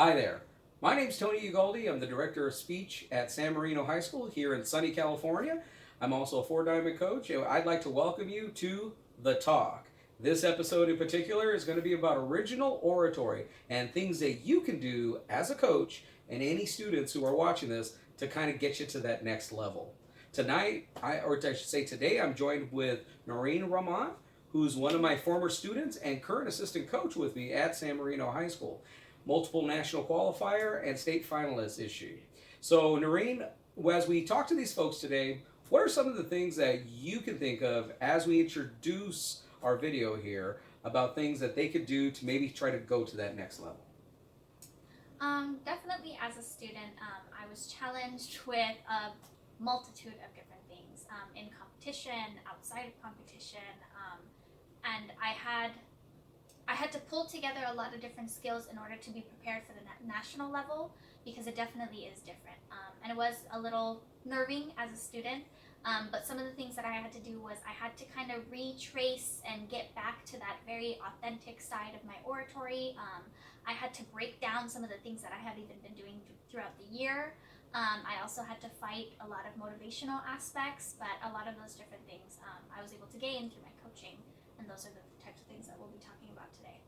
Hi there. My name's Tony Ugaldi. I'm the Director of Speech at San Marino High School here in sunny California. I'm also a four-diamond coach, and I'd like to welcome you to The Talk. This episode in particular is going to be about original oratory and things that you can do as a coach and any students who are watching this to kind of get you to that next level. Tonight, or I should say today, I'm joined with Noreen Rahman, who's one of my former students and current assistant coach with me at San Marino High School. Multiple national qualifier and state finalist issued. So, Noreen, as we talk to these folks today, what are some of the things that you can think of as we introduce our video here about things that they could do to maybe try to go to that next level? Definitely as a student, I was challenged with a multitude of different things in competition, outside of competition, and I had to pull together a lot of different skills in order to be prepared for the national level, because it definitely is different. And it was a little nerving as a student, but some of the things that I had to do was I had to kind of retrace and get back to that very authentic side of my oratory. I had to break down some of the things that I had even been doing throughout the year. I also had to fight a lot of motivational aspects, but a lot of those different things I was able to gain through my coaching, and those are the types of things that we'll be talking about today.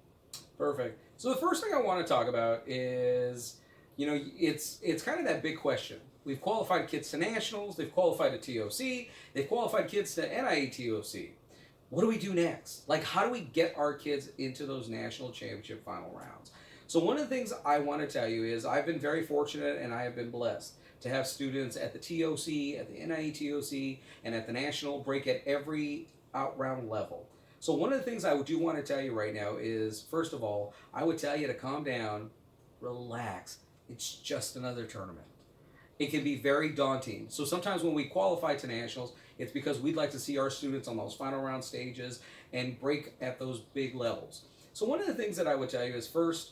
Perfect. So the first thing I want to talk about is, it's kind of that big question. We've qualified kids to nationals, they've qualified to TOC, they've qualified kids to NIETOC. What do we do next? Like, how do we get our kids into those national championship final rounds? So one of the things I want to tell you is I've been very fortunate and I have been blessed to have students at the TOC, at the NIETOC, and at the national break at every out round level. So one of the things I do want to tell you right now is, first of all, I would tell you to calm down, relax. It's just another tournament. It can be very daunting. So sometimes when we qualify to nationals, it's because we'd like to see our students on those final round stages and break at those big levels. So one of the things that I would tell you is, first,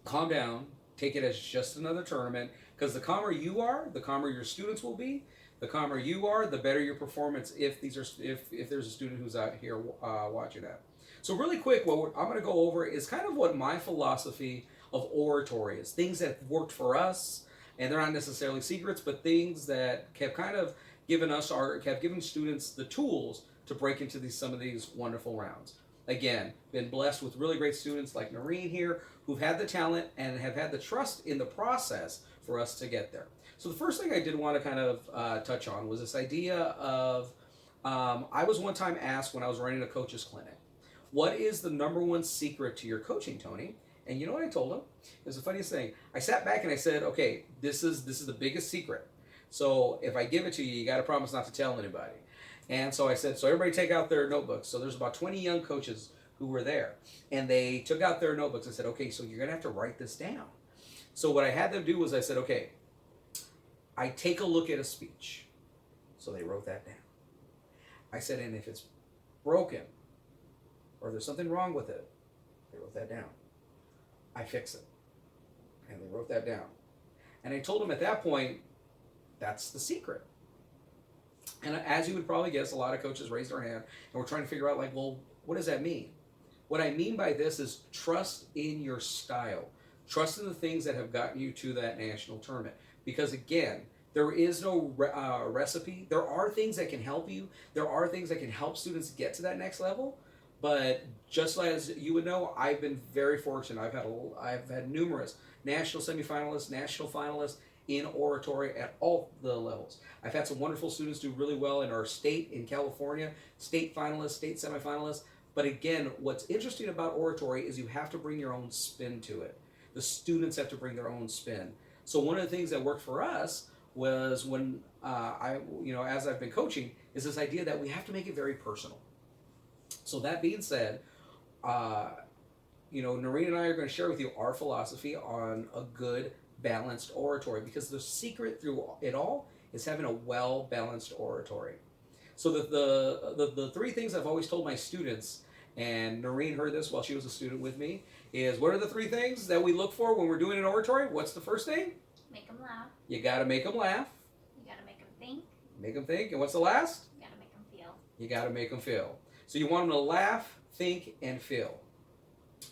calm down, take it as just another tournament, because the calmer you are, the calmer your students will be. The calmer you are, the better your performance if there's a student who's out here watching that. So really quick, what I'm going to go over is kind of what my philosophy of oratory is. Things that have worked for us, and they're not necessarily secrets, but things that have kind of have given students the tools to break into some of these wonderful rounds. Again, been blessed with really great students like Noreen here, who've had the talent and have had the trust in the process for us to get there. So the first thing I did want to kind of touch on was this idea of, I was one time asked when I was running a coach's clinic, what is the number one secret to your coaching, Tony? And you know what I told him? It was the funniest thing. I sat back and I said, okay, this is the biggest secret. So if I give it to you, you got to promise not to tell anybody. And so I said, so everybody take out their notebooks. So there's about 20 young coaches who were there. And they took out their notebooks and said, okay, so you're going to have to write this down. So what I had them do was I said, okay, I take a look at a speech. So they wrote that down. I said, and if it's broken or there's something wrong with it, they wrote that down. I fix it. And they wrote that down. And I told them at that point, that's the secret. And as you would probably guess, a lot of coaches raised their hand and we're trying to figure out, like, well, what does that mean? What I mean by this is trust in your style. Trust in the things that have gotten you to that national tournament. Because again, there is no recipe. There are things that can help you. There are things that can help students get to that next level. But just as you would know, I've been very fortunate. I've had numerous national semifinalists, national finalists in oratory at all the levels. I've had some wonderful students do really well in our state in California, state finalists, state semifinalists. But again, what's interesting about oratory is you have to bring your own spin to it. The students have to bring their own spin. So one of the things that worked for us was when as I've been coaching, is this idea that we have to make it very personal. So that being said, Noreen and I are going to share with you our philosophy on a good, balanced oratory, because the secret through it all is having a well-balanced oratory. So the three things I've always told my students, and Noreen heard this while she was a student with me, is what are the three things that we look for when we're doing an oratory? What's the first thing? Make them laugh. You got to make them laugh. You got to make them think. Make them think. And what's the last? You got to make them feel. You got to make them feel. So you want them to laugh, think, and feel.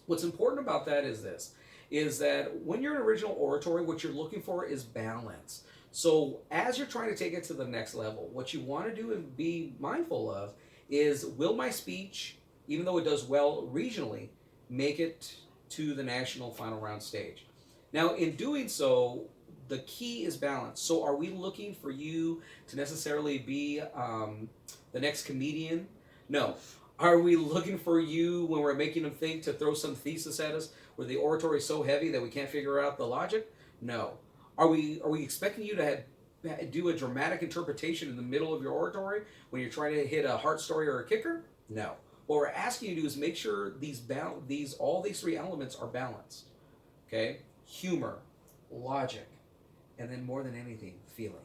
What's important about that is this, is that when you're in original oratory, what you're looking for is balance. So as you're trying to take it to the next level, what you want to do and be mindful of is, will my speech, even though it does well regionally, make it to the national final round stage? Now, in doing so, the key is balance. So are we looking for you to necessarily be the next comedian? No. Are we looking for you, when we're making them think, to throw some thesis at us where the oratory is so heavy that we can't figure out the logic? No. Are we expecting you to do a dramatic interpretation in the middle of your oratory when you're trying to hit a heart story or a kicker? No. What we're asking you to do is make sure all these three elements are balanced. Okay? Humor, logic, and then more than anything, feeling.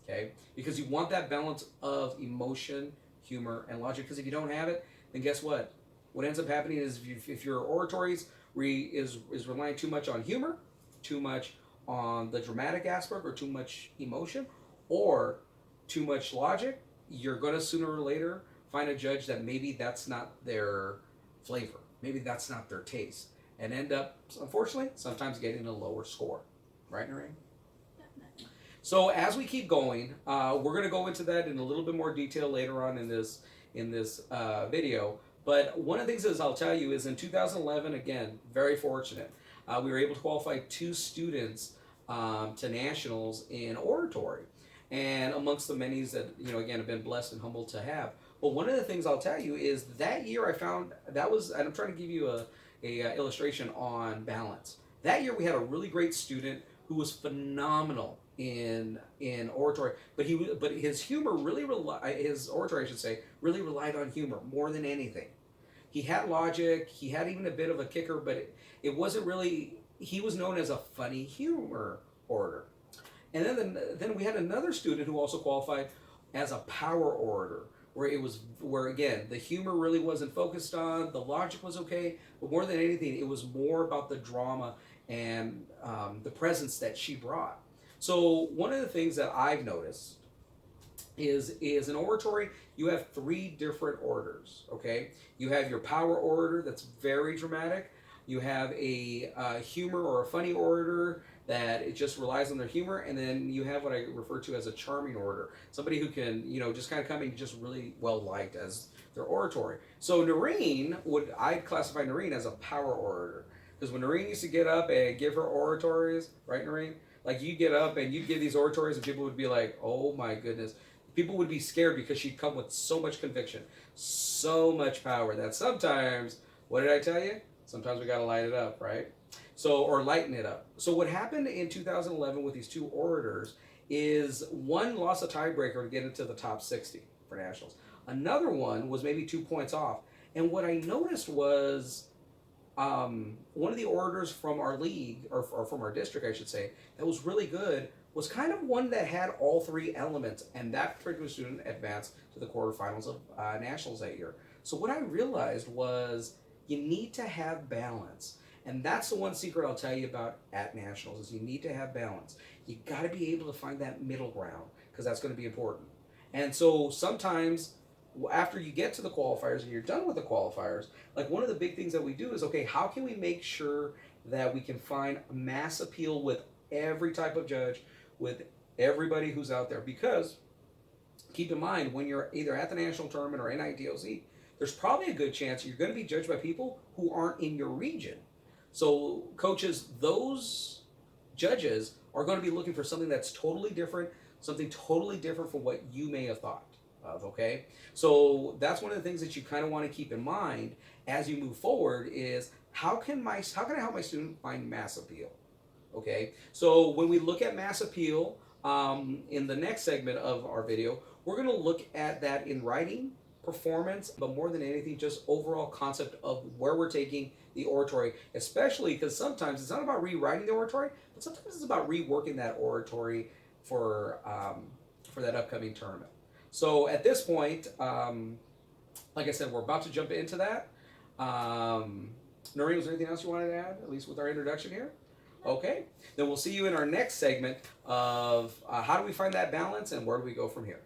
Okay? Because you want that balance of emotion, humor, and logic. Because if you don't have it, then guess what? What ends up happening is, if your oratory is relying too much on humor, too much on the dramatic aspect, or too much emotion, or too much logic, you're going to sooner or later find a judge that maybe that's not their flavor, maybe that's not their taste, and end up, unfortunately, sometimes getting a lower score. Right, Noreen? So as we keep going, we're going to go into that in a little bit more detail later on in this video. But one of the things is, I'll tell you, is in 2011, again, very fortunate, we were able to qualify 2 students to nationals in oratory, and amongst the many that, again, have been blessed and humbled to have. But one of the things I'll tell you is, that year I found that was, and I'm trying to give you a illustration on balance. That year we had a really great student who was phenomenal in oratory, but his humor his oratory, I should say, really relied on humor more than anything. He had logic, he had even a bit of a kicker, but it wasn't really. He was known as a funny humor orator. And then we had another student who also qualified as a power orator, where again, the humor really wasn't focused on, the logic was okay, but more than anything, it was more about the drama and the presence that she brought. So one of the things that I've noticed is in oratory, you have 3 different orators, okay? You have your power orator that's very dramatic. You have a humor or a funny orator that it just relies on their humor, and then you have what I refer to as a charming orator, somebody who can, just kind of come in just really well liked as their oratory. So I'd classify Noreen as a power orator, because when Noreen used to get up and give her oratories, right, Noreen? Like, you get up and you give these oratories, and people would be like, oh my goodness. People would be scared because she'd come with so much conviction, so much power, that sometimes, what did I tell you? Sometimes we got to light it up, right? Or lighten it up. So what happened in 2011 with these 2 orators is, one lost a tiebreaker to get into the top 60 for nationals. Another one was maybe 2 points off. And what I noticed was, one of the orators from our league, or from our district, I should say, that was really good, was kind of one that had all 3 elements, and that particular student advanced to the quarterfinals of nationals that year. So what I realized was, you need to have balance. And that's the one secret I'll tell you about at nationals, is you need to have balance. You got to be able to find that middle ground, because that's going to be important. And so sometimes, after you get to the qualifiers and you're done with the qualifiers, like, one of the big things that we do is, okay, how can we make sure that we can find mass appeal with every type of judge, with everybody who's out there? Because keep in mind, when you're either at the national tournament or NIETOC, there's probably a good chance you're going to be judged by people who aren't in your region. So coaches, those judges are going to be looking for something that's totally different, something totally different from what you may have thought of, okay? So that's one of the things that you kind of want to keep in mind as you move forward, is how can I help my student find mass appeal? Okay, so when we look at mass appeal, in the next segment of our video, we're going to look at that in writing, performance, but more than anything, just overall concept of where we're taking the oratory, especially because sometimes it's not about rewriting the oratory, but sometimes it's about reworking that oratory for that upcoming tournament. So at this point, like I said, we're about to jump into that. Noreen, was there anything else you wanted to add, at least with our introduction here? Okay, then we'll see you in our next segment of how do we find that balance and where do we go from here.